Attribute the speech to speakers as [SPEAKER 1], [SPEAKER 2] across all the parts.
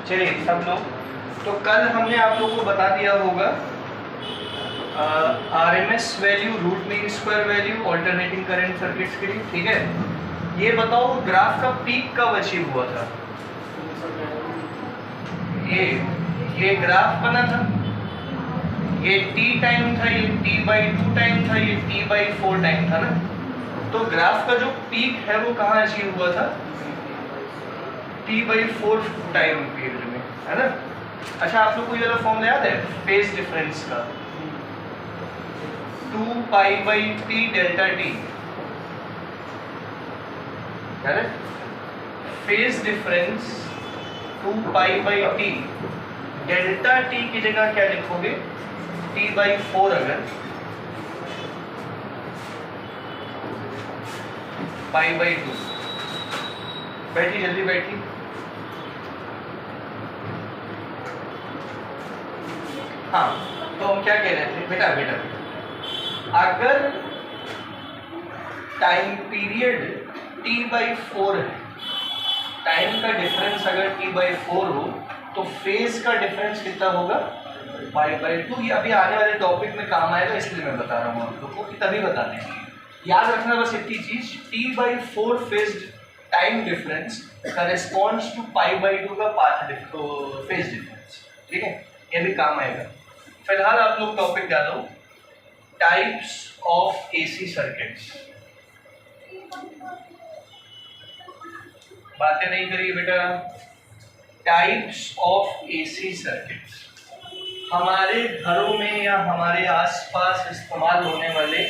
[SPEAKER 1] चलिए सब लोग, तो कल हमने आप लोगों को बता दिया होगा RMS value, root mean square value alternating current circuits के लिए। ठीक है, ये बताओ ग्राफ का पीक कब अचीव हुआ था? ये ग्राफ बना था, ये t टाइम था, ये t/2 टाइम था, ये t/4 टाइम था ना। तो ग्राफ का जो पीक है वो कहाँ अचीव हुआ था? t/4 टाइम पीरियड में, है ना। अच्छा, आप लोग को ये वाला फॉर्मूला याद है फेज डिफरेंस का? 2π/t डेल्टा t, है ना। Phase difference 2π/t, delta t की जगह क्या लिखोगे? t/4 अगर π/2। बैठी, जल्दी बैठी। हाँ, तो हम क्या कह रहे थे बेटा? अगर टाइम पीरियड t/4 है, टाइम का डिफरेंस अगर t/4 हो, तो फेज का डिफरेंस कितना होगा? π/2। ये अभी आने वाले टॉपिक में काम आएगा, इसलिए मैं बता रहा हूँ आप लोगों को कि तभी बताने हैं। याद रखना बस इतनी चीज, t/4 phase time difference corresponds to π/2 का पाथ फेज डिफरेंस। ठीक है, ये भी काम आएगा। फिलहाल आप लोग टॉपिक डालो, टाइप्स ऑफ एसी सर्किट्स। बातें नहीं करिए बेटा। टाइप्स ऑफ एसी सर्किट्स, हमारे घरों में या हमारे आसपास इस्तेमाल होने वाले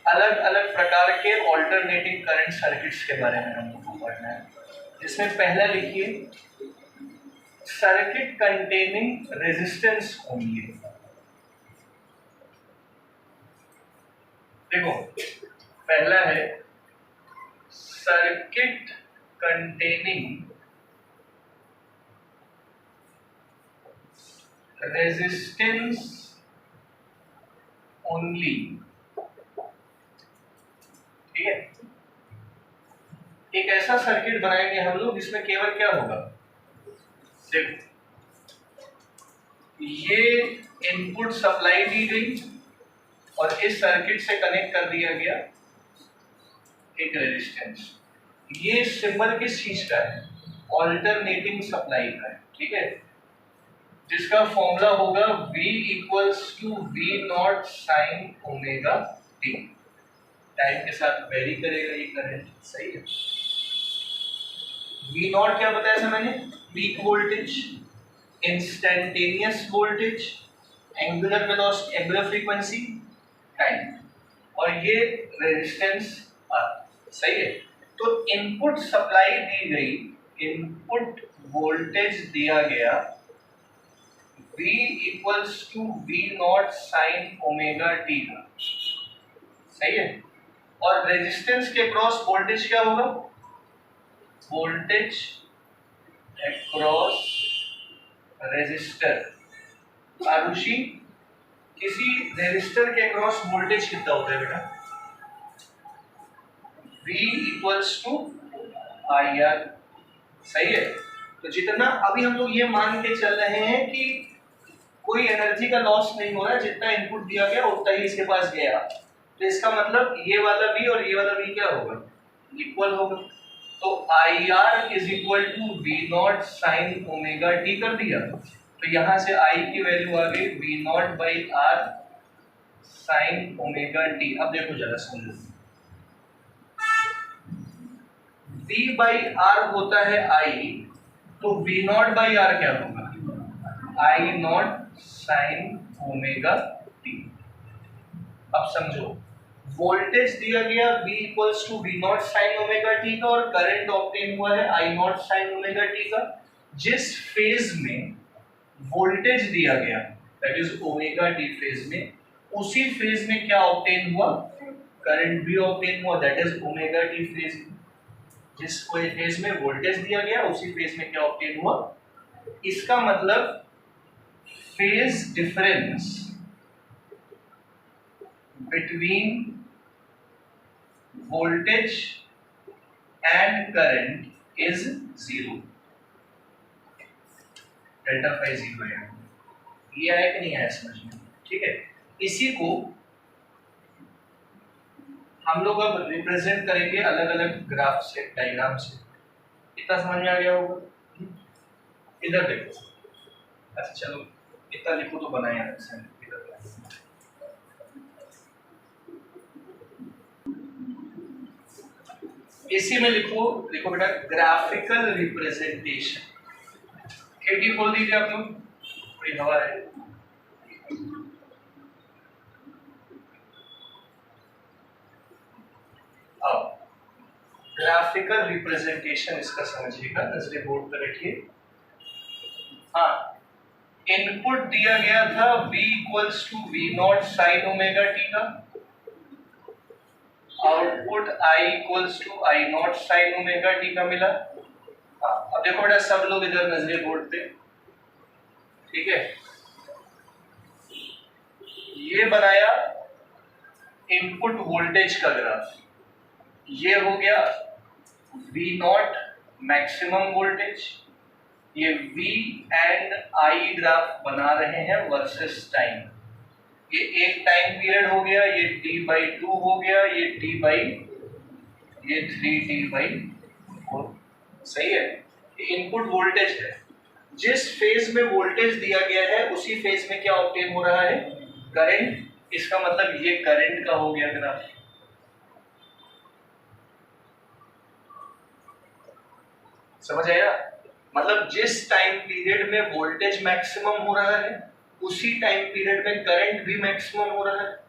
[SPEAKER 1] अलग अलग प्रकार के ऑल्टरनेटिंग करंट सर्किट्स के बारे में हम लोग को पढ़ना है। जिसमें पहला लिखिए, सर्किट कंटेनिंग रेजिस्टेंस ओनली। देखो, पहला है सर्किट कंटेनिंग रेजिस्टेंस ओनली। ठीक है, एक ऐसा सर्किट बनाएंगे हम लोग जिसमें केवल क्या होगा? देखो, ये इनपुट सप्लाई दी गई और इस सर्किट से कनेक्ट कर दिया गया एक रेजिस्टेंस। ये सिंबल किस चीज का है? ऑल्टरनेटिंग सप्लाई का है। ठीक है, जिसका फॉर्मूला होगा V = V0 sin omega t। Time के साथ वेरी करेगा ये करंट, सही है। V0 क्या बताया था मैंने? Peak voltage, instantaneous voltage, angular velocity, angular frequency, time, और ये रेजिस्टेंस R, सही है। तो इनपुट सप्लाई दी गई, इनपुट वोल्टेज दिया गया V = V0 sin omega t का, सही है। और रेजिस्टेंस के क्रॉस वोल्टेज क्या होगा? Voltage across resistor. आरुषि, किसी रेजिस्टर के क्रॉस वोल्टेज कितना होता है बेटा? V = IR, सही है। तो जितना अभी हम लोग ये मान के चल रहे हैं कि कोई एनर्जी का लॉस नहीं हो रहा है, जितना इनपुट दिया गया उतना ही इसके पास गया, तो इसका मतलब ये वाला V और ये वाला V क्या होगा? इक्वल होगा। तो IR = V0 sin omega t कर दिया, तो यहाँ से I की वैल्यू आ गई V0/R sin ओमेगा t। अब देखो जरा समझो, V/R होता है I, तो V0/R क्या होगा? I0 sin omega t। अब समझो, वोल्टेज दिया गया V = V0 sin omega t का, और करंट ऑब्टेन हुआ है I0 sin ओमेगा t का। जिस फेज में वोल्टेज दिया गया, that is omega t phase में, उसी फेज में क्या ऑब्टेन हुआ? करंट भी ऑब्टेन हुआ, that is omega t phase में। जिस कोई फेज में वोल्टेज दिया गया, उसी फेज में क्या ऑब्टेन हुआ? इसका मतलब phase difference between voltage and current is 0। Delta phi 0 है। ये आया कि नहीं आया समझ में? ठीक है, इसी को हम लोग अब रिप्रेजेंट करेंगे अलग अलग ग्राफ से, डायग्राम से। इतना समझ में आ गया होगा? इधर देखो, अच्छा चलो इतना लिखो तो बनाए अलग से। इसी में लिखो, देखो बेटा, ग्राफिकल रिप्रेजेंटेशन। खिड़की खोल दीजिए आप लोग, थोड़ी हवा है। अब ग्राफिकल रिप्रेजेंटेशन इसका समझिएगा, नजरे बोर्ड पर रखिए। हाँ, इनपुट दिया गया था v equals to V naught sine omega T का, output i equals to I naught sine omega T का मिला। हाँ, अब देखो बेटा सब लोग इधर नजरे बोर्ड पे, ठीक है। ये बनाया इनपुट वोल्टेज का ग्राफ, ये हो गया V नॉट मैक्सिमम वोल्टेज, ये V एंड I ग्राफ बना रहे हैं वर्सेस टाइम। ये एक टाइम पीरियड हो गया, ये T/2 हो गया, ये 3T/4। सही है, ये इनपुट वोल्टेज है। जिस फेज में वोल्टेज दिया गया है उसी फेज में क्या ऑब्टेन हो रहा है? करंट। इसका मतलब ये करंट का हो गया ग्राफ। समझ आया? मतलब जिस टाइम पीरियड में वोल्टेज मैक्सिमम हो रहा है उसी टाइम पीरियड में करंट भी मैक्सिमम हो रहा है।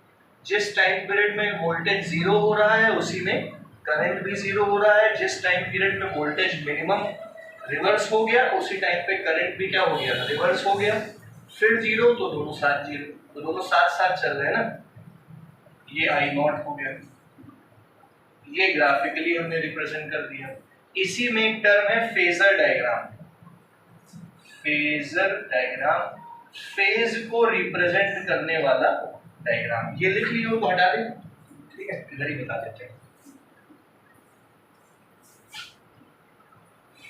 [SPEAKER 1] जिस टाइम पीरियड में वोल्टेज जीरो हो रहा है उसी में करंट भी जीरो हो रहा है। जिस टाइम पीरियड में वोल्टेज मिनिमम रिवर्स हो गया उसी टाइम पे करंट भी क्या हो गया? रिवर्स हो गया। फिर जीरो तो दोनों साथ जीरो, तो दोनों साथ साथ चल रहे हैं ना। ये आई नॉट हो गया, ये ग्राफिकली हमने रिप्रेजेंट कर दिया। इसी में एक टर्म है phasor diagram. Phasor diagram, phase को रिप्रेजेंट करने वाला डायग्राम। ये लिख लियो तो हटा दे, ठीक है, इधर ही बता देते हैं।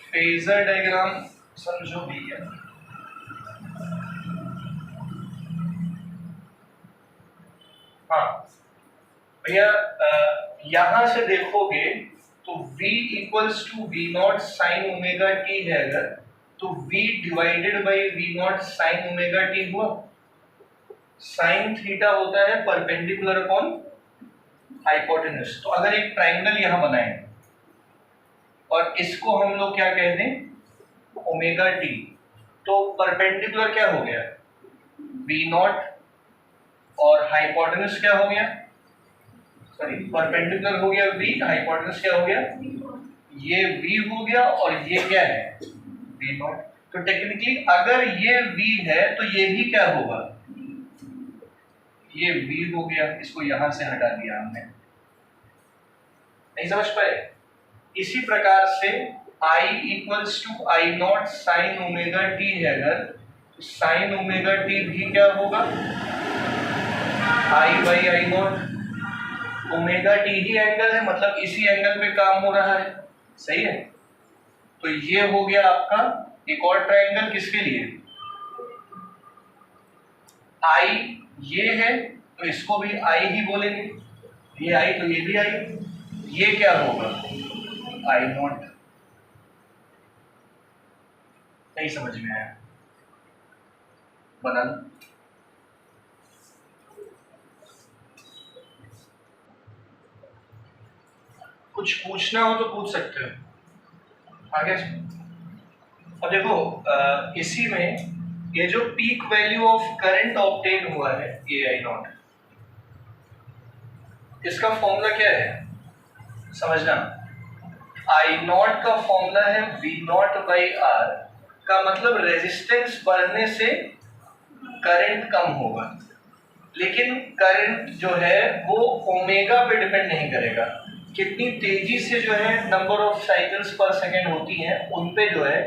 [SPEAKER 1] फेजर डायग्राम समझो भैया। हाँ भैया, यहां से देखोगे तो v equals to V naught sine omega T है अगर, तो v divided by V naught sine omega T हुआ। साइन थीटा होता है परपेंडिकुलर अपॉन हाइपोटेन्यूज। तो अगर एक ट्राइंगल यहां बनाए और इसको हम लोग क्या कह दें? ओमेगा टी, तो परपेंडिकुलर क्या हो गया? वी नॉट, और हाइपोटेन्यूज क्या हो गया? सॉरी, परपेंडिकुलर हो गया v, हाइपोटेन्यूज क्या हो गया? ये v हो गया और ये क्या है? v not. तो टेक्निकली अगर ये v है तो ये भी क्या होगा? ये v हो गया। इसको यहां से हटा दिया हमने, नहीं समझ पाए? इसी प्रकार से i equals to I naught sine omega T है अगर, तो साइन ओमेगा टी भी क्या होगा? i by I not. Omega T he angle है, मतलब इसी एंगल पे काम हो रहा है। सही है, तो ये हो गया आपका एक और ट्रायंगल। किसके लिए? आई ये है तो इसको भी आई ही बोलेंगे, ये आई तो ये भी आई। ये क्या होगा? आई नॉट। नहीं समझ में आया? बना लो। कुछ पूछना हो तो पूछ सकते हो आगे। अब देखो, इसी में ये जो peak value of current obtain हुआ है ये आई नॉट, इसका फॉर्मूला क्या है समझना। आई नॉट का फॉर्मूला है वी नॉट बाई आर, का मतलब रेजिस्टेंस बढ़ने से करंट कम होगा, लेकिन करंट जो है वो ओमेगा पे डिपेंड नहीं करेगा। कितनी तेजी से जो है नंबर ऑफ साइकिल्स पर सेकेंड होती हैं उन पे जो है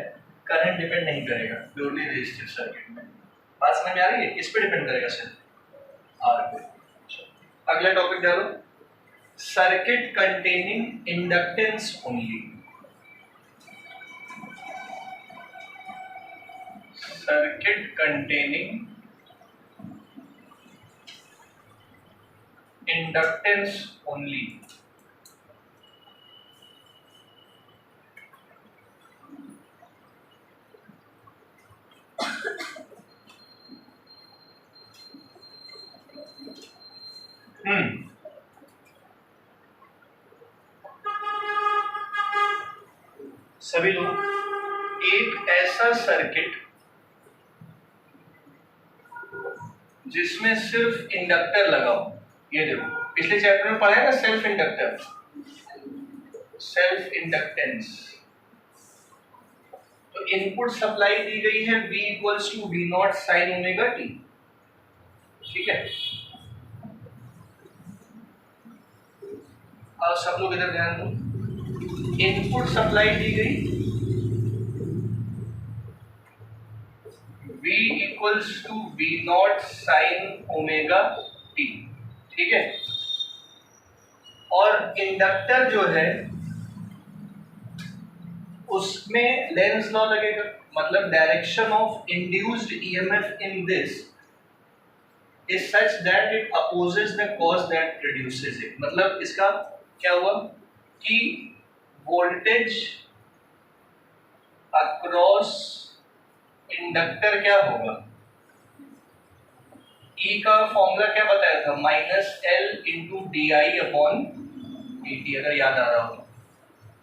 [SPEAKER 1] करंट डिपेंड नहीं करेगा प्योरली रेजिस्टिव सर्किट में। बात समझ में आ रही है? किस पे डिपेंड करेगा सर? आर पे। अगला टॉपिक डालो, circuit containing inductance only. circuit containing inductance only. सभी लोग एक ऐसा सर्किट जिसमें सिर्फ इंडक्टर लगा हो, ये देखो पिछले चैप्टर में पढ़ा है ना, सेल्फ इंडक्टर, सेल्फ इंडक्टेंस। तो इनपुट सप्लाई दी गई है V equals to V naught sine omega T, ठीक है। अब सब लोग इधर ध्यान दो, इनपुट सप्लाई दी गई V equals to V naught sine omega T, ठीक है। और इंडक्टर जो है उसमें लेंस लॉ लगेगा, मतलब direction of induced EMF in this is such that it opposes the cause that produces it. मतलब इसका क्या हुआ कि वोल्टेज अक्रॉस इंडक्टर क्या होगा, E का फॉर्मूला क्या बताया था, minus L into D I upon D T, अगर याद आ रहा हो।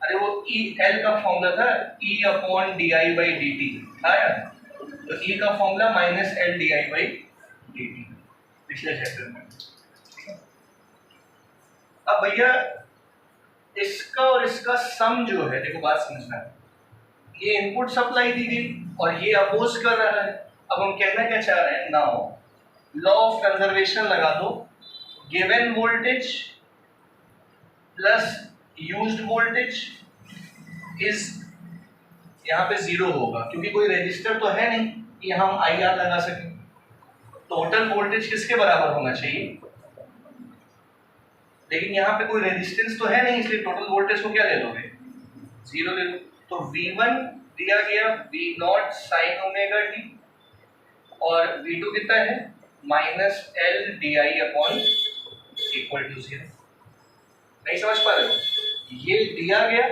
[SPEAKER 1] अरे वो E L का फॉर्मूला था E upon D I by D T, आया। तो E का formula minus L D I by D T पिछले चैप्टर में। अब भैया इसका और इसका सम जो है, देखो बात समझना है, ये इनपुट सप्लाई दी गई और ये अपोज कर रहा है। अब हम कहना क्या चाह रहे हैं, नाउ लॉ ऑफ कंजर्वेशन लगा दो, given voltage plus used voltage is, यहाँ पे जीरो होगा क्योंकि कोई रेजिस्टर तो है नहीं कि हम आई आर लगा सकें। टोटल वोल्टेज किसके बराबर होना चाहिए, लेकिन यहाँ पे कोई रेजिस्टेंस तो है नहीं, इसलिए टोटल वोल्टेज को क्या ले लोगे, जीरो ले लो। तो V1 दिया गया V naught sine omega T और V2 कितना है minus L D I upon equal to zero. नहीं समझ पा रहे हो, ये दिया गया,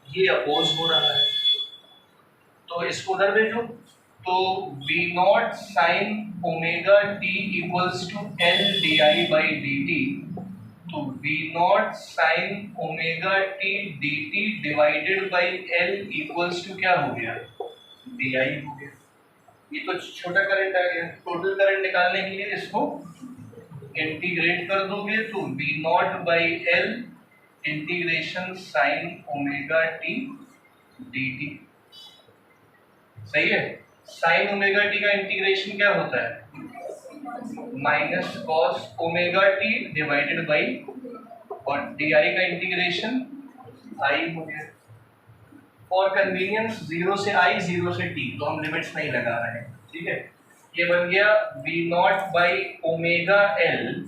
[SPEAKER 1] ये अपोज हो रहा है, तो इसको उधर भेजो। तो V naught sine omega T equals to L D I by D T, तो V naught sine omega T D T divided by L equals to क्या हो गया, डी आई हो गया। ये तो छोटा करंट आ गया, टोटल करंट निकालने के लिए इसको इंटीग्रेट कर दोगे तो V naught by L integration sign omega T D T, सही है। साइन ओमेगा टी का इंटीग्रेशन क्या होता है, minus cos omega T divided by, और डी आई का इंटीग्रेशन आई हो गया। फॉर कन्वीनियंस जीरो से आई, जीरो से टी, तो हम लिमिट्स नहीं लगा रहे हैं, ठीक है। ये बन गया V naught by omega L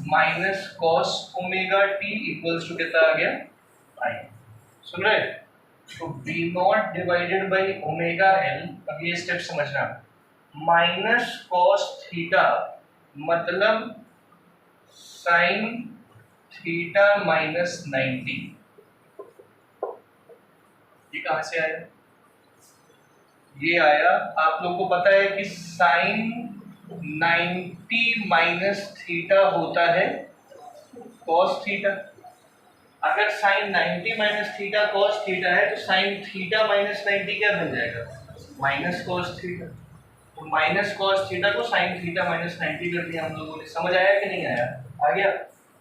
[SPEAKER 1] minus cos omega T equals to कितना आ गया, आई। सुन रहे, तो V naught divided by omega L, अब ये स्टेप समझना, माइनस कॉस थीटा मतलब साइन थीटा माइनस 90। ये कहां से आया, ये आया, आप लोग को पता है कि साइन 90 माइनस थीटा होता है कॉस थीटा। अगर sine 90 minus theta cos theta है तो साइन थीटा माइनस 90 क्या बन जाएगा, माइनस कॉस थीटा। तो माइनस कॉस थीटा को साइन थीटा माइनस 90 कर दिया हम लोगों ने। समझ आया कि नहीं आया, आ गया,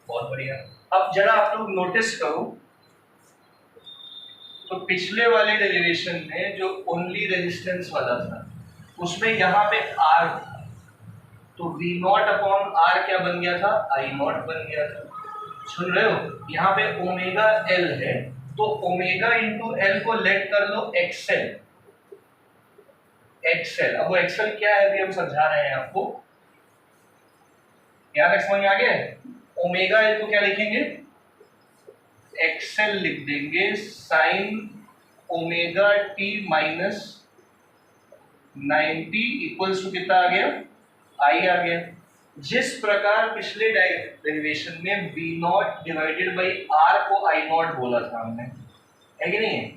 [SPEAKER 1] बहुत बढ़िया। अब जरा आप लोग नोटिस करो, तो पिछले वाले डेरिवेशन में जो ओनली रेजिस्टेंस वाला था उसमें यहाँ पे R था, तो V नॉट अपॉन R क्या बन गया था, I नॉट बन गया था। सुन रहे हो, यहाँ पे ओमेगा L है, तो ओमेगा इंटू एल को लेट कर लो XL। XL, अब वो XL क्या है अभी हम समझा रहे हैं आपको, यहाँ तक समझ में आ गया। ओमेगा एल को क्या लिखेंगे, XL लिख देंगे, sine omega T minus 90 equals to कितना आ गया, आई आ गया। जिस प्रकार पिछले डेरिवेशन में V naught divided by R को I नॉट बोला था हमने, है कि नहीं है,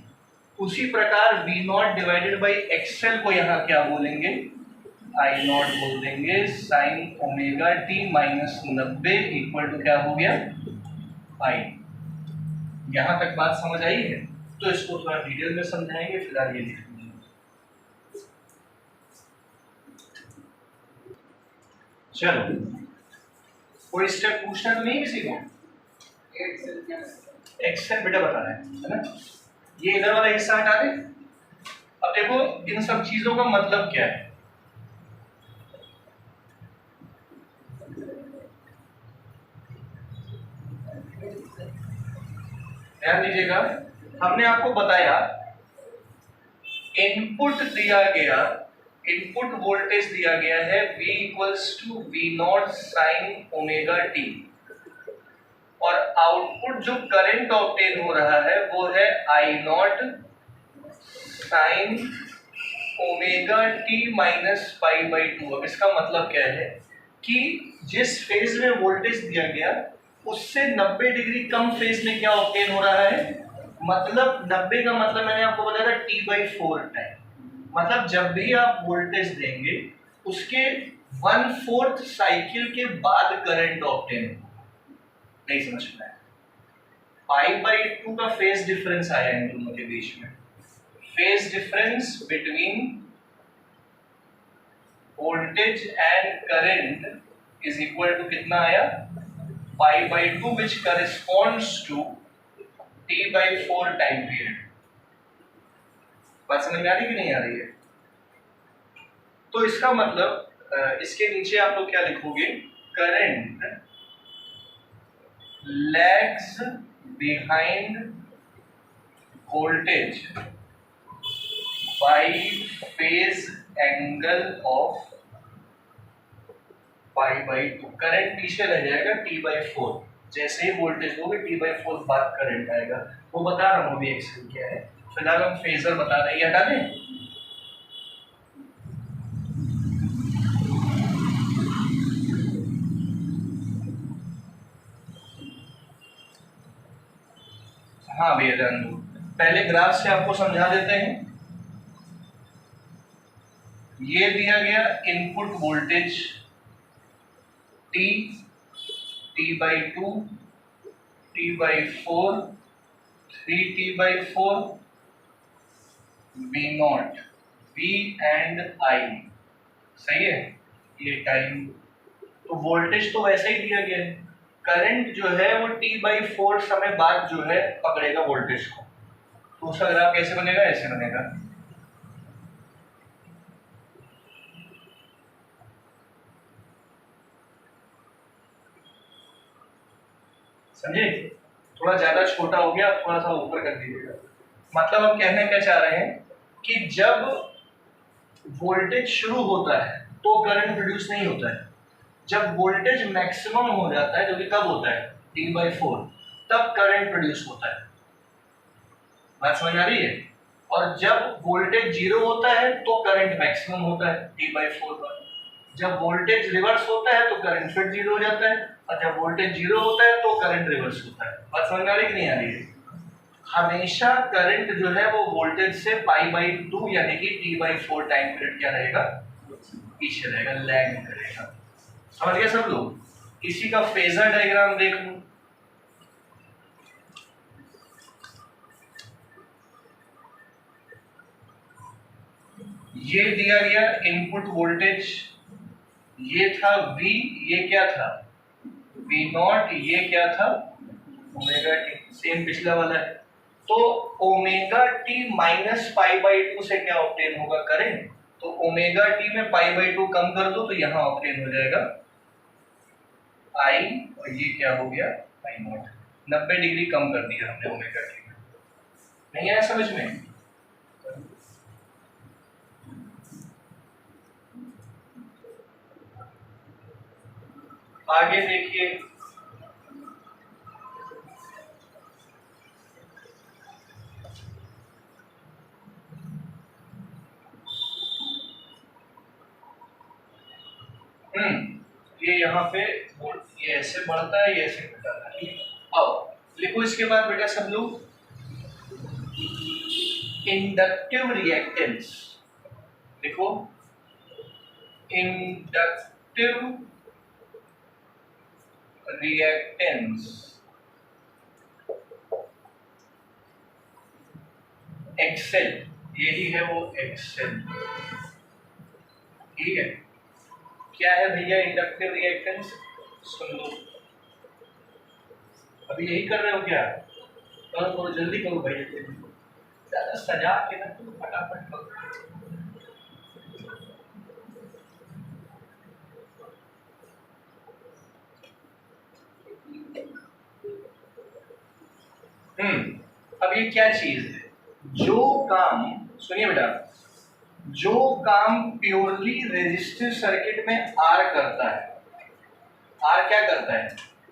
[SPEAKER 1] उसी प्रकार V naught divided by XL को यहाँ क्या बोलेंगे, I नॉट बोल देंगे। Sine omega T minus 90 equal to क्या हो गया, I। यहाँ तक बात समझ आई है? तो इसको थोड़ा डिटेल में समझाएंगे, फिलहाल ये लिखेंगे। चलो, कोई स्टेप पूछना तो नहीं किसी को? एक्सेल बेटा बताना है ना। ये इधर वाला हिस्सा हटा दे। अब देखो इन सब चीजों का मतलब क्या है। ध्यान दीजिएगा, हमने आपको बताया इनपुट दिया गया, इनपुट वोल्टेज दिया गया है V equals to V naught sine omega T, और आउटपुट जो करंट ऑब्टेन हो रहा है वो है I naught sine omega T minus pi by two. अब इसका मतलब क्या है कि जिस फेज में वोल्टेज दिया गया उससे 90 डिग्री कम फेज में क्या ऑब्टेन हो रहा है, मतलब 90 का मतलब मैंने आपको बताया था T/4 टाइम। मतलब जब भी आप वोल्टेज देंगे उसके 1/4 साइकिल के बाद करंट ऑब्टेन होगा। नहीं समझ में आया? पाई/2 का फेज डिफरेंस आया इन दोनों के बीच में। Phase difference between voltage and current is equal to कितना आया, पाई/2 which corresponds to T/4 time period. बात समझ में आ रही कि नहीं आ रही है? तो इसका मतलब इसके नीचे आप लोग क्या लिखोगे, current lags behind voltage by phase angle of pi by two. Current पीछे रह जाएगा T/4, जैसे ही वोल्टेज दोगे T/4 बाद करंट आएगा। वो बता रहा हूँ अभी एक्सेल क्या है, फिलहाल हम फेजर बता रहे हैं। हटा दें, हाँ भैया ध्यान दो, पहले ग्राफ से आपको समझा देते हैं। ये दिया गया input voltage T, T/2, T/4, 3T/4, V not, V and I, सही है, ये टाइम। तो वोल्टेज तो वैसे ही दिया गया है, करंट जो है वो T/4 समय बाद जो है पकड़ेगा वोल्टेज को। तो उसका ग्राफ कैसे बनेगा, ऐसे बनेगा। समझे? थोड़ा ज्यादा छोटा हो गया, थोड़ा सा ऊपर कर दीजिएगा। मतलब हम कहने क्या चाह रहे हैं कि जब वोल्टेज शुरू होता है तो करंट प्रोड्यूस नहीं होता है। जब वोल्टेज मैक्सिमम हो जाता है, जो कि कब होता है, T/4, तब करंट प्रोड्यूस होता है। बात समझ आ रही है? और जब वोल्टेज जीरो होता है तो करंट मैक्सिमम होता है T/4 पर। जब वोल्टेज रिवर्स होता है तो करंट फिर जीरो हो जाता है, और जब वोल्टेज जीरो होता है तो करंट रिवर्स होता है। बात समझ आ रही कि नहीं आ रही है? हमेशा करंट जो है वो वोल्टेज से पाई/2 यानी कि T/4 टाइम पीरियड क्या रहेगा, पीछे रहेगा, लैग करेगा। समझ गए सब लोग? इसी का फेजर डायग्राम देख लो। ये दिया गया इनपुट वोल्टेज, ये था V, ये क्या था, V नॉट, ये क्या था, ओमेगा टी, सेम पिछला वाला है। तो ओमेगा टी माइनस पाई/2 से क्या ऑब्टेन होगा, करंट। तो ओमेगा टी में पाई/2 कम कर दो तो यहाँ ऑब्टेन हो जाएगा आई, और ये क्या हो गया, आई नॉट। 90 डिग्री कम कर दिया हमने ओमेगा टी में। नहीं आया समझ में? आगे देखिए, ये यहाँ पे ये ऐसे बढ़ता है, ये ऐसे घटता है, ठीक है। अब लिखो इसके बाद बेटा सब लोग, इंडक्टिव रिएक्टेंस लिखो, इंडक्टिव रिएक्टेंस एक्सेल, यही है वो एक्सेल, ठीक है। क्या है भैया इंडक्टिव रिएक्टेंस, सुन लो, अभी यही कर रहे हो क्या? करो करो जल्दी करो भाई, ज्यादा सजा के ना तुम फटाफट करो। अब ये क्या चीज है, जो काम, सुनिए बेटा, जो काम प्योरली रेजिस्टिव सर्किट में आर करता है, आर क्या करता है,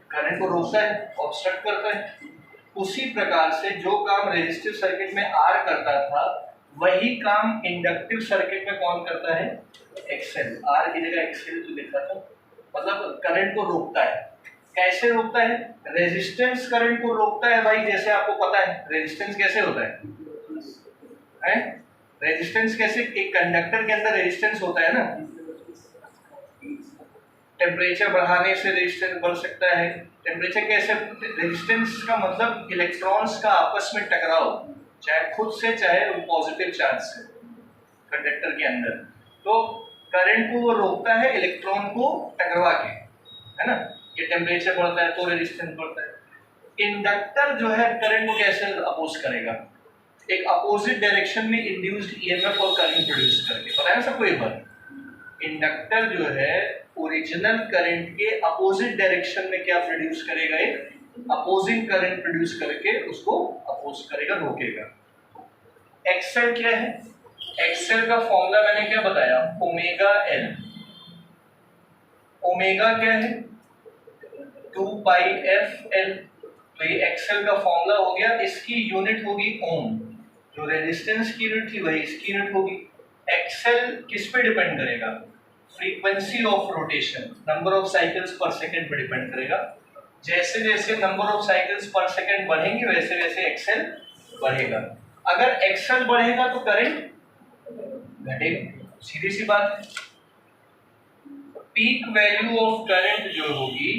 [SPEAKER 1] करंट को रोकता है, ऑब्स्ट्रक्ट करता है, उसी प्रकार से जो काम रेजिस्टिव सर्किट में आर करता था वही काम इंडक्टिव सर्किट में कौन करता है, एक्सएल, आर की जगह एक्सएल जो लिखा था, मतलब करंट को रोकता है। कैसे रोकता है, रेजिस्टेंस करंट को रोकता है भाई, जैसे आपको पता है रेजिस्टेंस कैसे होता है? रेजिस्टेंस कैसे, एक कंडक्टर के अंदर रेजिस्टेंस होता है ना, टेम्परेचर बढ़ाने से रेजिस्टेंस बढ़ सकता है। टेम्परेचर कैसे, रेजिस्टेंस का मतलब इलेक्ट्रॉन्स का आपस में टकराव, चाहे खुद से चाहे पॉजिटिव चार्ज से कंडक्टर के अंदर, तो करंट को वो रोकता है इलेक्ट्रॉन को टकरा के, है ना। ये टेम्परेचर बढ़ता है तो रेजिस्टेंस बढ़ता है। इंडक्टर जो है करंट को कैसे अपोज करेगा, एक अपोजिट डायरेक्शन में इंड्यूस्ड ईएमएफ और करंट प्रोड्यूस करके, पता है सबको एक बार, इंडक्टर जो है ओरिजिनल करंट के अपोजिट डायरेक्शन में क्या प्रोड्यूस करेगा, एक अपोजिंग करंट प्रोड्यूस करके उसको अपोज करेगा, रोकेगा। एक्सेल क्या है, एक्सेल का फॉर्मूला मैंने क्या बताया, ओमेगा एल, ओमेगा क्या है 2 पाई एफ एल, तो ये एक्सेल का फॉर्मूला हो गया, इसकी यूनिट होगी ओम, जो रेजिस्टेंस की यूनिट थी वही इसकी यूनिट होगी। एक्सेल किस पे डिपेंड करेगा, frequency of rotation, number of cycles पर सेकंड पे डिपेंड करेगा। जैसे जैसे नंबर ऑफ साइकिल्स पर सेकंड बढ़ेंगे वैसे वैसे एक्सेल बढ़ेगा। अगर एक्सेल बढ़ेगा तो करंट घटेगा, सीधी सी बात है। पीक वैल्यू ऑफ करंट जो होगी,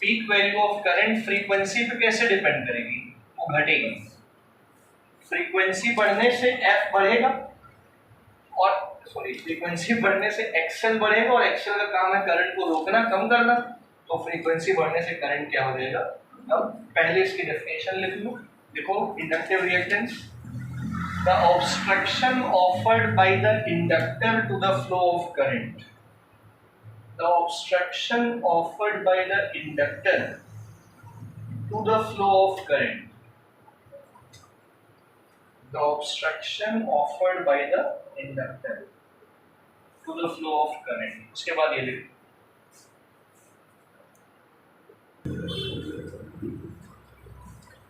[SPEAKER 1] peak value of current frequency पे कैसे डिपेंड करेगी, वो घटेगी। फ्रीक्वेंसी बढ़ने से एफ बढ़ेगा, और सॉरी फ्रीक्वेंसी बढ़ने से एक्सेल बढ़ेगा, और एक्सेल का काम है करंट को रोकना, कम करना, तो फ्रीक्वेंसी बढ़ने से करंट क्या हो जाएगा। अब पहले इसकी डेफिनेशन लिख लो, देखो inductive reactance, the obstruction offered by the inductor to the flow of current, the obstruction offered by the inductor to the flow of current, the obstruction offered by the inductor to the flow of current, उसके बाद ये लिख,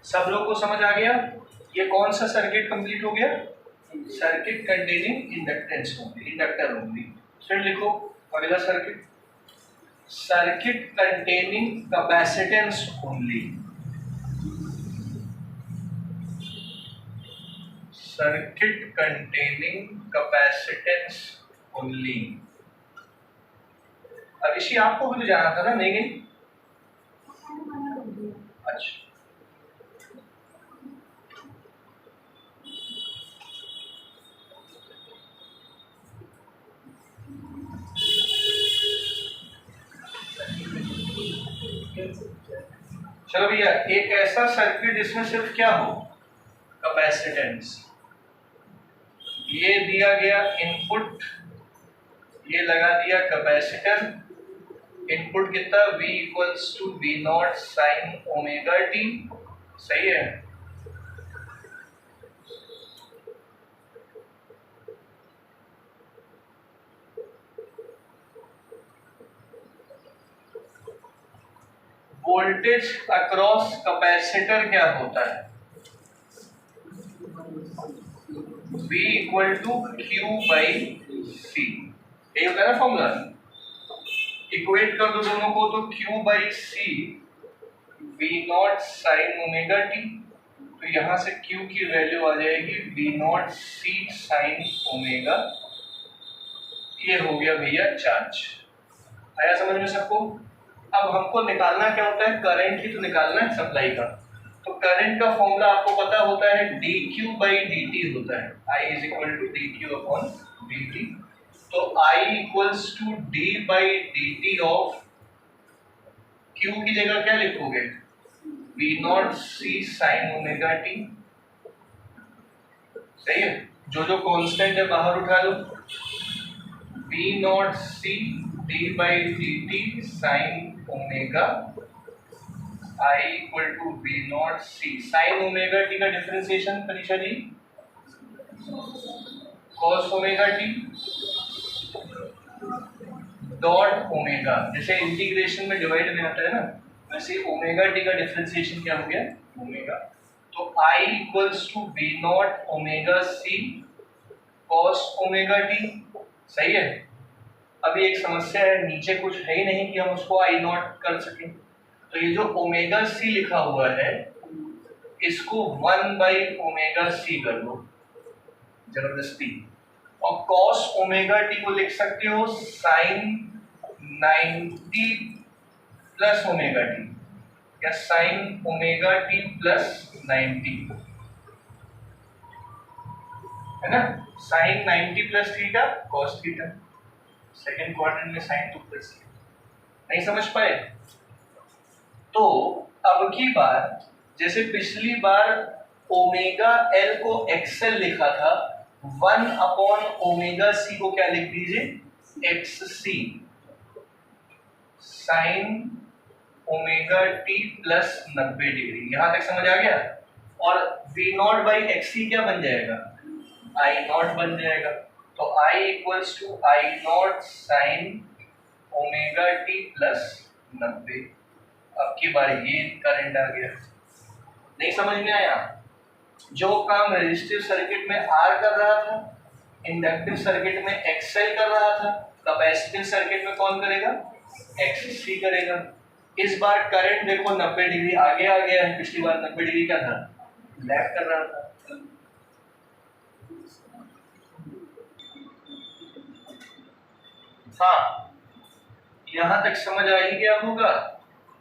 [SPEAKER 1] सब लोग को समझ आ गया। ये कौन सा सर्किट कंप्लीट हो गया, सर्किट कंटेनिंग इंडक्टेंस होंगी, इंडक्टर होंगी। फिर लिखो अगला circuit, circuit containing capacitance only, circuit containing capacitance only। अब इसी आपको भी तो जाना था ना, नहीं गई? अच्छा चलो भैया, एक ऐसा सर्किट जिसमें सिर्फ क्या हो, कैपेसिटेंस, ये दिया गया इनपुट, ये लगा दिया कैपेसिटर, इनपुट कितना V equals to V naught sine omega T, सही है। वोल्टेज अक्रॉस कैपेसिटर क्या होता है, V equal to Q by C, यही होता है ना फॉर्मूला। इक्वेट कर दो दोनों को, तो Q by C V naught sine omega T, तो यहां से Q की वैल्यू आ जाएगी V naught C sine omega. ये हो गया भैया चार्ज। आया समझ में सबको? अब हमको निकालना क्या होता है, करंट ही तो निकालना है सप्लाई का। तो करंट का फॉर्मूला आपको पता होता है dq बाई dt होता है, I is equal to dq upon dt। तो I equals to d by dt of q की जगह क्या लिखोगे, v naught c sine omega t। सही है, जो जो कांस्टेंट है बाहर उठा लो, v naught c d by dt sine omega, I equal to v naught c sine omega t का डिफरेंशिएशन परीक्षा जी cos omega t dot omega, जैसे इंटीग्रेशन में डिवाइड में आता है ना, वैसे ओमेगा टी का डिफरेंशिएशन क्या हो गया, ओमेगा। तो I equals to v naught omega c cos omega t। सही है। अभी एक समस्या है, नीचे कुछ है ही नहीं कि हम उसको I नॉट कर सकें, तो ये जो ओमेगा c लिखा हुआ है इसको 1 बाई ओमेगा c कर दो जबरदस्ती, और cos ओमेगा t को लिख सकते हो साइन 90 प्लस ओमेगा टी, या साइन ओमेगा टी प्लस 90, है ना। Sine 90 plus theta cos theta, second quadrant में साइन 2 प्लस थीटा। नहीं समझ पाए? तो अब की बार जैसे पिछली बार ओमेगा एल को एक्सएल लिखा था, 1 अपॉन ओमेगा सी को क्या लिख दीजिए, X C sine omega T plus 90 degree. यहां तक समझ आ गया? और V naught by X C क्या बन जाएगा, आई नॉट बन जाएगा। तो I equals to I naught sine omega T plus 90। अब की बार ये करंट आ गया। नहीं समझ में आया? जो काम रेजिस्टिव सर्किट में आर कर रहा था, इंडक्टिव सर्किट में एक्सएल कर रहा था, कैपेसिटिव सर्किट में कौन करेगा, एक्ससी करेगा। इस बार करंट देखो 90 डिग्री आगे आ गया है, पिछली बार 90 डिग्री क्या था, लैग कर रहा था। हाँ, यहां तक समझ आ ही गया होगा।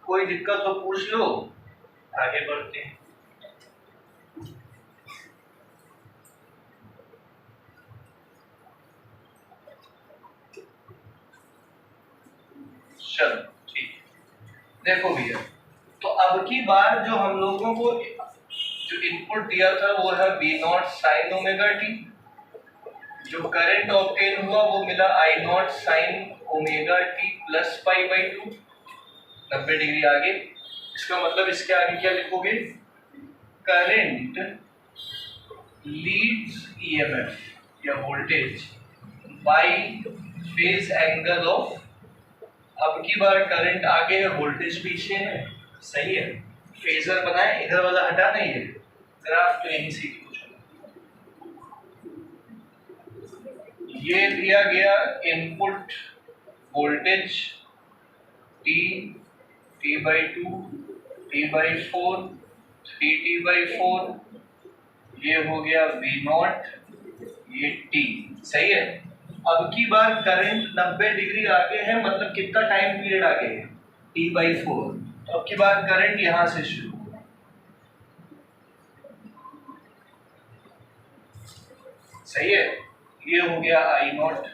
[SPEAKER 1] कोई दिक्कत हो पूछ लो, आगे बढ़ते हैं। चलो ठीक, देखो भैया, तो अब की बार जो हम लोगों को जो इनपुट दिया था वो है V naught sine omega T, जो करंट ऑब्टेन हुआ वो मिला I naught sine omega T plus pi by 2, 90 degree आगे। इसका मतलब इसके आगे क्या लिखोगे, करंट लीड्स ईएमएफ या voltage by phase angle of. अब की बार करंट आगे है, वोल्टेज पीछे है। सही है, फेजर बनाए, इधर वाला हटा नहीं है, ग्राफ तो यहीं से कुछ। ये दिया गया input voltage T, T by 2, T by 4, 3T/4, ये हो गया V नॉट, ये T। सही है। अब की बार करंट 90 डिग्री आगे है, मतलब कितना टाइम पीरियड आगे है, T/4। तो अब की बार करंट यहां से शुरू, सही है। ये हो गया आई नॉट।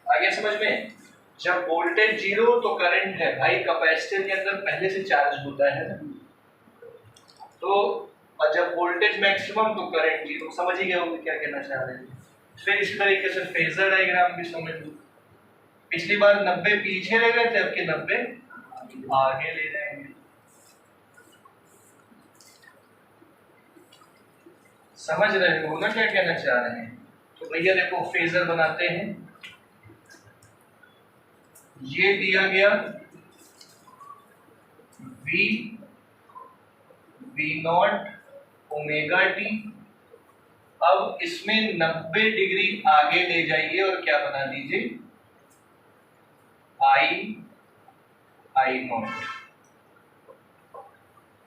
[SPEAKER 1] आगे समझ में? जब वोल्टेज जीरो तो करंट है भाई, कैपेसिटर के अंदर पहले से चार्ज होता है ना, तो और जब वोल्टेज मैक्सिमम तो करंट जीरो। समझ ही गए होंगे क्या कहना चाह रहे हैं। फिर इस तरीके से फेजर डायग्राम भी समझ लो। पिछली बार 90 पीछे रह गए थे, अब के 90 आगे ले जाएंगे। समझ रहे हो ना क्या कहना चाह रहे हैं? तो भैया देखो फेजर बनाते हैं। ये दिया गया वी नॉट ओमेगा टी। अब इसमें 90 डिग्री आगे ले जाइए और क्या बना दीजिए, आई नॉट।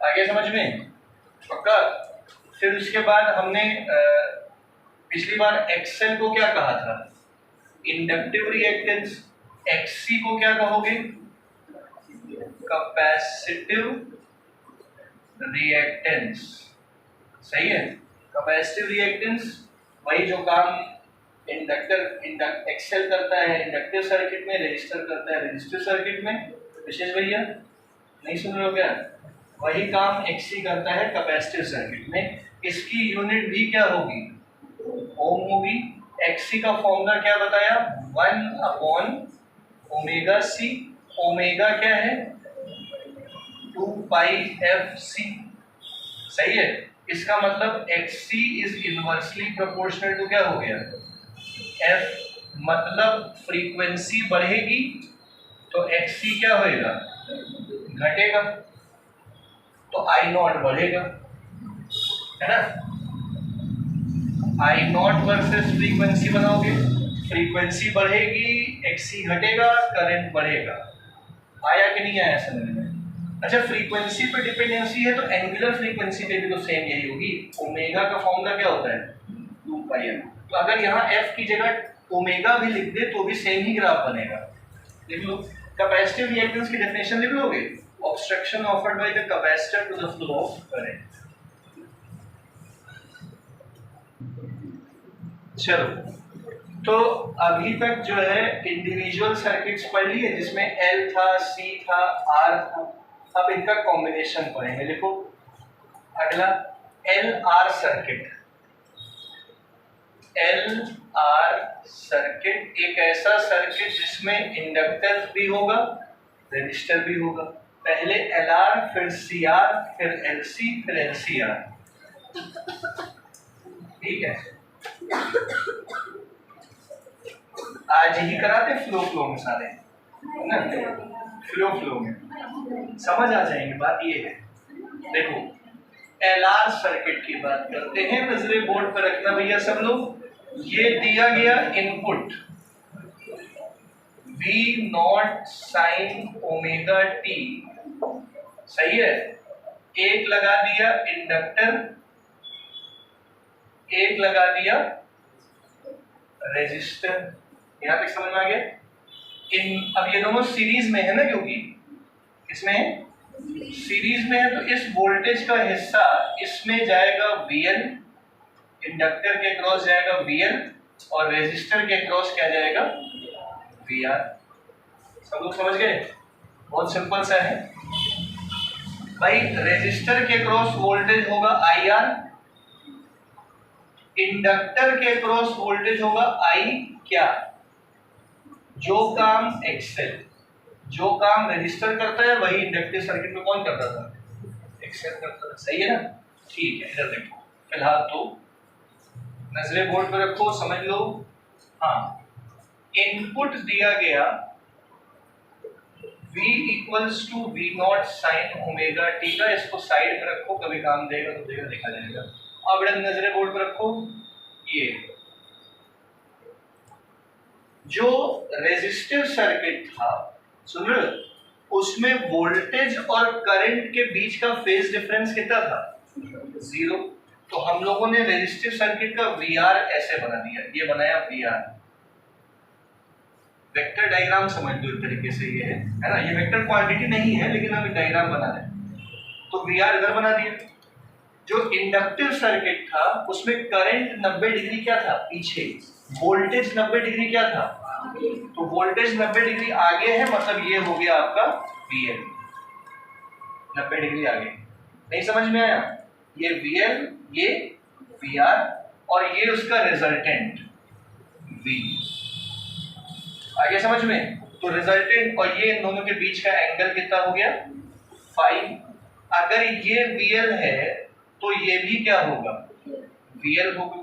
[SPEAKER 1] आगे समझ में पक्का। फिर उसके बाद हमने पिछली बार एक्सएल को क्या कहा था, इंडक्टिव रिएक्टेंस। एक्ससी को क्या कहोगे, कैपेसिटिव रिएक्टेंस। सही है, कैपेसिटिव रिएक्टेंस वही जो काम एक्सेल करता है इंडक्टिव सर्किट में, रजिस्टर करता है रजिस्टिव सर्किट में। विशेष भैया नहीं सुन रहे हो क्या, वही काम एक्सी करता है कैपेसिटिव सर्किट में। इसकी यूनिट भी क्या होगी, ओम होगी। एक्सी का फॉर्मूला क्या बताया, 1/ओमेगा सी। ओमेगा क्या है, 2πfc। सही है, इसका मतलब xc is inversely proportional to क्या हो गया, f। मतलब फ्रीक्वेंसी बढ़ेगी तो xc क्या होएगा, घटेगा, तो I नॉट बढ़ेगा, है ना। I नॉट वर्सेस फ्रीक्वेंसी बनाओगे, फ्रीक्वेंसी बढ़ेगी xc घटेगा, करंट बढ़ेगा। आया कि नहीं आया समझ में। अच्छा, फ्रीक्वेंसी पे डिपेंडेंसी है तो एंगुलर फ्रीक्वेंसी पे भी तो सेम यही होगी। ओमेगा का फॉर्मूला क्या होता है, 2πm। तो अगर यहाँ f की जगह ओमेगा भी लिख दे तो भी सेम ही ग्राफ बनेगा। देख लो, कैपेसिटिव रिएक्टेंस की डेफिनेशन लिख लोगे, obstruction offered by the capacitor to the flow of current. चलो, तो अभी तक जो है इंडिविजुअल सर्किट्स पढ़ लिए जिसमें L था, C था, R था। अब इनका कॉम्बिनेशन पढ़ेंगे। देखो अगला LR सर्किट। LR सर्किट एक ऐसा सर्किट जिसमें इंडक्टर भी होगा, रेजिस्टर भी होगा। पहले LR, फिर CR, फिर LC, फिर LCR। ठीक है, आज ही कराते फ्लो में सारे, है ना। फ्लो में समझ आ जाएंगे। बात ये है, देखो LR सर्किट की बात करते हैं। नजरे बोर्ड पर रखना भैया सब लोग। ये दिया गया input V naught sine omega T, सही है। एक लगा दिया इंडक्टर, एक लगा दिया रेजिस्टर। यहाँ तक समझ में आ गया। अब ये दोनों सीरीज में है ना, क्योंकि इसमें सीरीज में है तो इस वोल्टेज का हिस्सा इसमें जाएगा VL, इंडक्टर के क्रॉस जाएगा VL, और रेजिस्टर के क्रॉस क्या जाएगा, VR। सब लोग समझ गए, बहुत सिंपल सा है भाई। रेजिस्टर के क्रॉस वोल्टेज होगा IR, इंडक्टर के क्रॉस वोल्टेज होगा I क्या, जो काम एक्सेल, जो काम रजिस्टर करता है वही इंडक्टिव सर्किट में कौन करता था, एक्सेल करता था। सही है ना। ठीक है, इधर देखो, फिलहाल तो नजरे बोर्ड पर रखो, समझ लो। हाँ, इनपुट दिया गया V equals to V naught sine omega T का, इसको साइड में रखो, कभी काम देगा तो देगा, देखा जाएगा। अब नजरे बोर्ड पर रखो, ये जो रेजिस्टिव सर्किट था, सुन रहे हो, उसमें वोल्टेज और करंट के बीच का फेज डिफरेंस कितना था, 0। तो हम लोगों ने रेजिस्टिव सर्किट का VR ऐसे बना दिया, ये बनाया VR। वेक्टर डायग्राम समझ लो एक तरीके से, ये है ना। ये वेक्टर क्वांटिटी नहीं है लेकिन हम एक डायग्राम बना रहे हैं। तो VR इधर बना दिया। जो इंडक्टिव सर्किट था उसमें करंट 90 डिग्री क्या था, पीछे। वोल्टेज 90 डिग्री क्या था, तो वोल्टेज 90 डिग्री आगे है, मतलब ये हो गया आपका VL, 90 डिग्री आगे। नहीं समझ में आया, ये VL, ये VR, और ये उसका रिजल्टेंट V। आगे समझ में। तो रिजल्टेंट और ये इन दोनों के बीच का एंगल कितना हो गया, 5। अगर ये VL है तो ये भी क्या होगा, VL होगा।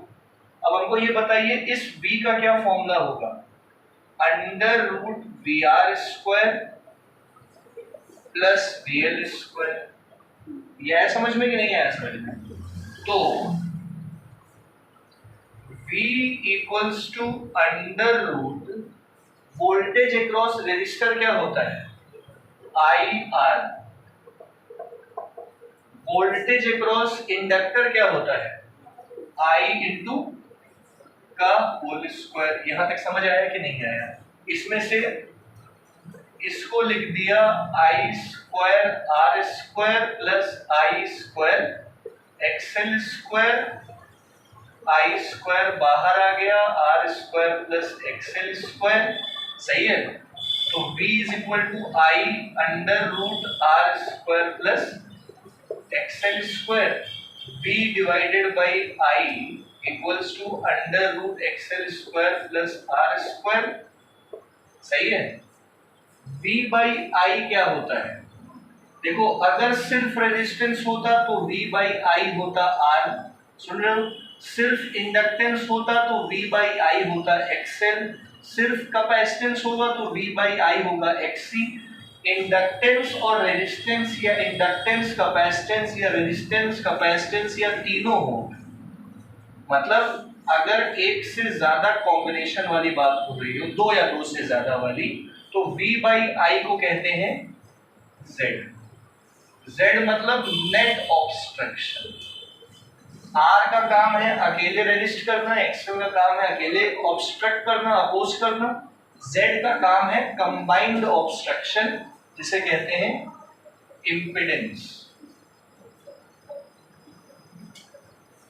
[SPEAKER 1] अब हमको ये बताइए इस V का क्या फॉर्मूला होगा, √VR² प्लस VL स्क्वायर। ये आया समझ में कि नहीं आया समझ में। तो V equals to √VR² voltage across resistor क्या होता है? I R. Voltage across inductor क्या होता है? आई इंटू का होल स्क्वायर। यहां तक समझ आया कि नहीं आया? इसमें से इसको लिख दिया I square R square plus I square X L square. I square बाहर आ गया, R square plus X L square. सही है। तो V is equal to I under root R square plus X L square. V divided by I equals to under root X L square plus R square. सही है। V by I क्या होता है? देखो, अगर सिर्फ रेजिस्टेंस होता तो V बाई आई होता R। सुन रहे हो? सिर्फ इंडक्टेंस होता तो V बाई आई होता XL। सिर्फ कैपेसिटेंस होगा तो V बाई आई होगा XC। इंडक्टेंस और रेजिस्टेंस या इंडक्टेंस कैपेसिटेंस या रेजिस्टेंस कैपेसिटेंस या तीनों हो, मतलब अगर एक से ज्यादा कॉम्बिनेशन वाली बात हो रही हो, दो या दो से ज्यादा वाली, तो V बाई आई को कहते हैं Z। Z मतलब नेट ऑब्स्ट्रक्शन। R का काम है अकेले रेजिस्ट करना, XL का काम है अकेले ऑब्स्ट्रक्ट करना, अपोज करना। Z का काम है कंबाइंड ऑब्स्ट्रक्शन, जिसे कहते हैं इम्पिडेंस।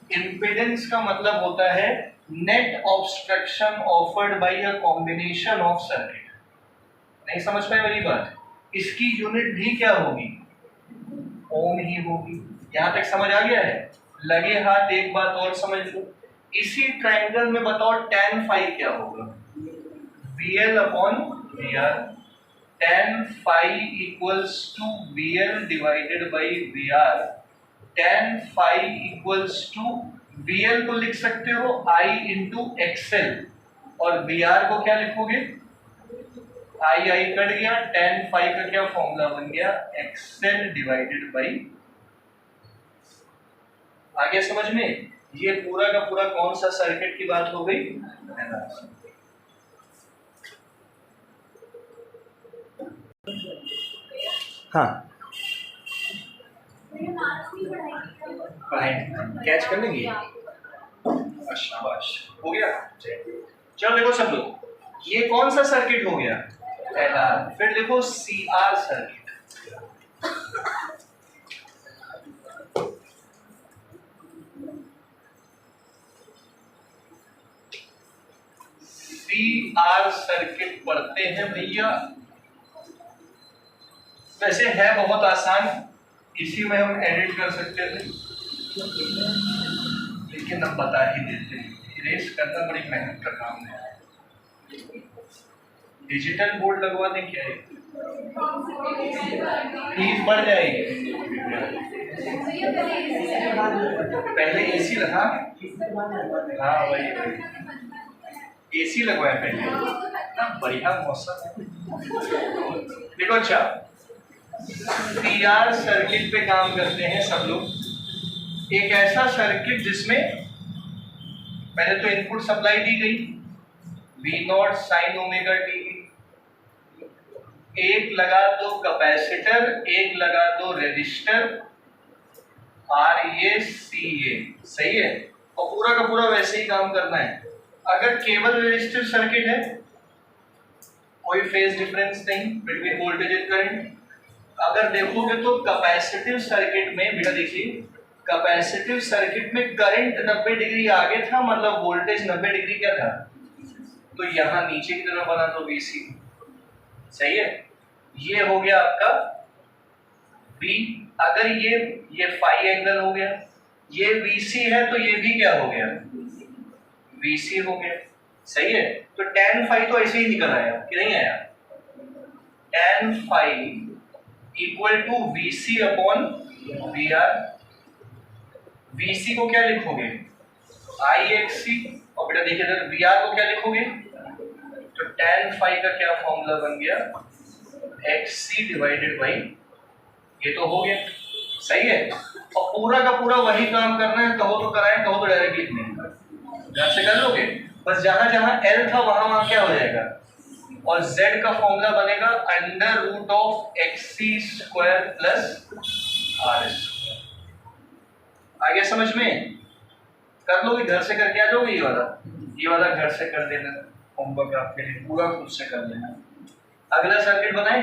[SPEAKER 1] इम्पिडेंस का मतलब होता है net obstruction offered bye a combination of circuit. नहीं समझ पाए मेरी बात? इसकी यूनिट भी क्या होगी? ओम ही होगी। यहां तक समझ आ गया है? लगे हाथ एक बात और समझ लो, इसी ट्रायंगल में बताओ tan फाई क्या होगा? VL upon VR। tan phi equals to VL divided by VR। tan phi equals to VL को लिख सकते हो I इंटू XL, और VR को क्या लिखोगे? I कट गया, tan फाई का क्या फॉर्मूला बन गया? XL divided by. आगे समझ में? ये पूरा का पूरा कौन सा सर्किट की बात हो गई? हाँ, कैच कर लेंगे। शाबाश, हो गया। चलो देखो सब लोग, ये कौन सा सर्किट हो गया? LR। फिर देखो CR सर्किट। CR सर्किट पढ़ते हैं भैया। वैसे है बहुत आसान, इसी में हम एडिट कर सकते थे, लेकिन अब बता ही देते हैं। इरेज करना बड़ी मेहनत का काम है। डिजिटल बोर्ड लगवा दें क्या है? फीस बढ़ जाएगी। पहले एसी लगा। हाँ वही एसी लगवाया पहले, ना बढ़िया मौसम है। देखो अच्छा, CR सर्किट पे काम करते हैं सब लोग। एक ऐसा सर्किट जिसमें पहले तो इनपुट सप्लाई दी गई V0 साइन ओमेगा t, एक लगा दो कैपेसिटर, एक लगा दो रेजिस्टर RA CA। सही है। और पूरा का पूरा वैसे ही काम करना है। अगर केवल रेजिस्टिव सर्किट है, कोई फेज डिफरेंस नहीं बिटवीन वोल्टेज एंड करंट। अगर देखोगे तो कैपेसिटिव सर्किट में, बेटा देखिए, कैपेसिटिव सर्किट में करंट 90 डिग्री आगे था, मतलब वोल्टेज 90 डिग्री क्या था? तो यहाँ नीचे की तरफ बना तो VC। सही है। ये हो गया आपका V। अगर ये फाई एंगल हो गया, ये VC है, तो ये भी क्या हो गया? VC हो गया। सही है। तो tan फाई तो ऐसे ही निकल आया कि नहीं आया? tan phi equal to VC upon VR। VC को क्या लिखोगे? IXC। और बेटा देखिए इधर VR को क्या लिखोगे? तो tan फाई का क्या फॉर्मूला बन गया? XC डिवाइडेड बाई, ये तो हो गया। सही है। और पूरा का पूरा वही काम करना है, कहो तो कराएं, कहो तो डायरेक्ट लिखने, ध्यान से कर लोगे। बस जहां जहां L था वहां क्या हो जाएगा? और z का फॉर्मूला बनेगा under root of xc square plus r square. आ गया समझ में? कर लोगे, घर से करके आ जाओगे। ये वाला घर से कर देना, होमवर्क आपके लिए पूरा खुद से कर लेना। अगला सर्किट बनाए,